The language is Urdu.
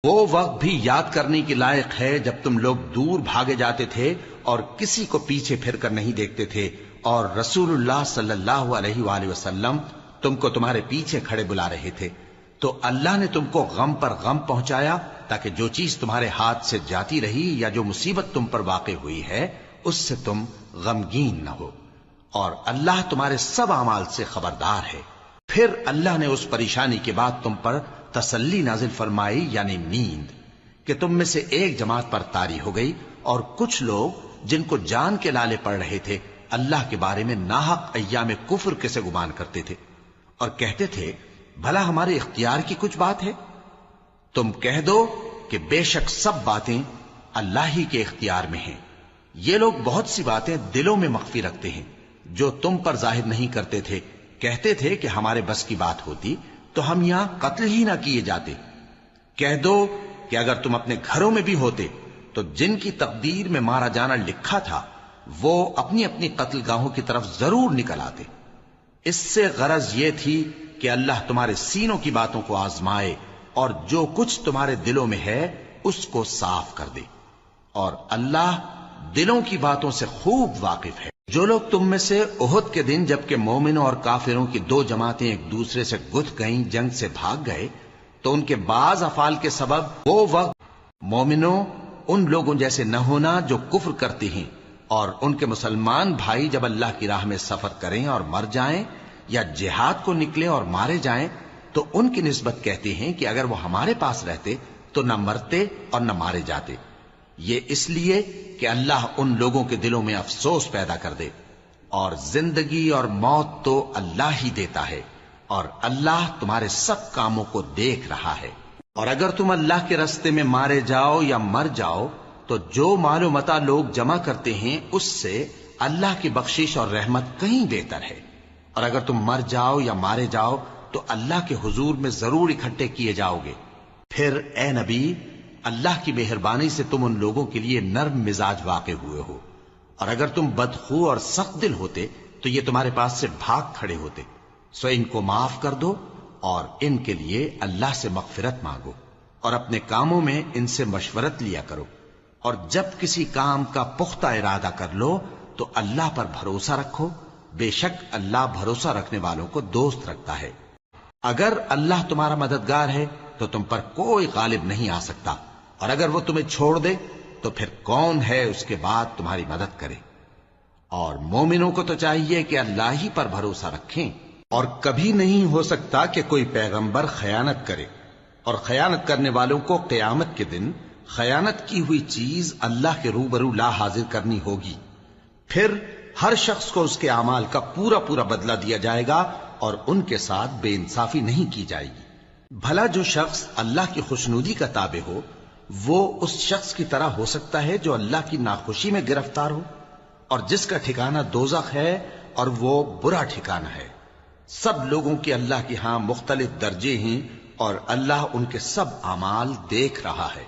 وہ وقت بھی یاد کرنے کے لائق ہے جب تم لوگ دور بھاگے جاتے تھے اور کسی کو پیچھے پھر کر نہیں دیکھتے تھے، اور رسول اللہ صلی اللہ علیہ وآلہ وسلم تم کو تمہارے پیچھے کھڑے بلا رہے تھے، تو اللہ نے تم کو غم پر غم پہنچایا تاکہ جو چیز تمہارے ہاتھ سے جاتی رہی یا جو مصیبت تم پر واقع ہوئی ہے اس سے تم غمگین نہ ہو، اور اللہ تمہارے سب اعمال سے خبردار ہے۔ پھر اللہ نے اس پریشانی کے بعد تم پر تسلی نازل فرمائی، یعنی نیند، کہ تم میں سے ایک جماعت پر طاری ہو گئی، اور کچھ لوگ جن کو جان کے لالے پڑ رہے تھے اللہ کے بارے میں ناحق ایام کفر کے سے گمان کرتے تھے، اور کہتے تھے بھلا ہمارے اختیار کی کچھ بات ہے؟ تم کہہ دو کہ بے شک سب باتیں اللہ ہی کے اختیار میں ہیں۔ یہ لوگ بہت سی باتیں دلوں میں مخفی رکھتے ہیں جو تم پر ظاہر نہیں کرتے تھے، کہتے تھے کہ ہمارے بس کی بات ہوتی تو ہم یہاں قتل ہی نہ کیے جاتے۔ کہہ دو کہ اگر تم اپنے گھروں میں بھی ہوتے تو جن کی تقدیر میں مارا جانا لکھا تھا وہ اپنی اپنی قتل گاہوں کی طرف ضرور نکل آتے۔ اس سے غرض یہ تھی کہ اللہ تمہارے سینوں کی باتوں کو آزمائے اور جو کچھ تمہارے دلوں میں ہے اس کو صاف کر دے، اور اللہ دلوں کی باتوں سے خوب واقف ہے۔ جو لوگ تم میں سے احد کے دن جبکہ مومنوں اور کافروں کی دو جماعتیں ایک دوسرے سے گتھ گئیں جنگ سے بھاگ گئے تو ان کے بعض افعال کے سبب وہ وقت مومنوں ان لوگوں جیسے نہ ہونا جو کفر کرتے ہیں، اور ان کے مسلمان بھائی جب اللہ کی راہ میں سفر کریں اور مر جائیں یا جہاد کو نکلیں اور مارے جائیں تو ان کی نسبت کہتے ہیں کہ اگر وہ ہمارے پاس رہتے تو نہ مرتے اور نہ مارے جاتے، یہ اس لیے کہ اللہ ان لوگوں کے دلوں میں افسوس پیدا کر دے، اور زندگی اور موت تو اللہ ہی دیتا ہے، اور اللہ تمہارے سب کاموں کو دیکھ رہا ہے۔ اور اگر تم اللہ کے راستے میں مارے جاؤ یا مر جاؤ تو جو مال و متاع لوگ جمع کرتے ہیں اس سے اللہ کی بخشش اور رحمت کہیں بہتر ہے، اور اگر تم مر جاؤ یا مارے جاؤ تو اللہ کے حضور میں ضرور اکٹھے کیے جاؤ گے۔ پھر اے نبی، اللہ کی مہربانی سے تم ان لوگوں کے لیے نرم مزاج واقع ہوئے ہو، اور اگر تم بدخو اور سخت دل ہوتے تو یہ تمہارے پاس سے بھاگ کھڑے ہوتے، سو ان کو معاف کر دو اور ان کے لیے اللہ سے مغفرت مانگو، اور اپنے کاموں میں ان سے مشورت لیا کرو، اور جب کسی کام کا پختہ ارادہ کر لو تو اللہ پر بھروسہ رکھو، بے شک اللہ بھروسہ رکھنے والوں کو دوست رکھتا ہے۔ اگر اللہ تمہارا مددگار ہے تو تم پر کوئی غالب نہیں آ سکتا، اور اگر وہ تمہیں چھوڑ دے تو پھر کون ہے اس کے بعد تمہاری مدد کرے؟ اور مومنوں کو تو چاہیے کہ اللہ ہی پر بھروسہ رکھیں، اور کبھی نہیں ہو سکتا کہ کوئی پیغمبر خیانت کرے، اور خیانت کرنے والوں کو قیامت کے دن خیانت کی ہوئی چیز اللہ کے روبرو لا حاضر کرنی ہوگی، پھر ہر شخص کو اس کے اعمال کا پورا پورا بدلہ دیا جائے گا اور ان کے ساتھ بے انصافی نہیں کی جائے گی۔ بھلا جو شخص اللہ کی خوشنودی کا تابع ہو وہ اس شخص کی طرح ہو سکتا ہے جو اللہ کی ناخوشی میں گرفتار ہو، اور جس کا ٹھکانہ دوزخ ہے اور وہ برا ٹھکانہ ہے۔ سب لوگوں کے اللہ کے ہاں مختلف درجے ہیں اور اللہ ان کے سب اعمال دیکھ رہا ہے۔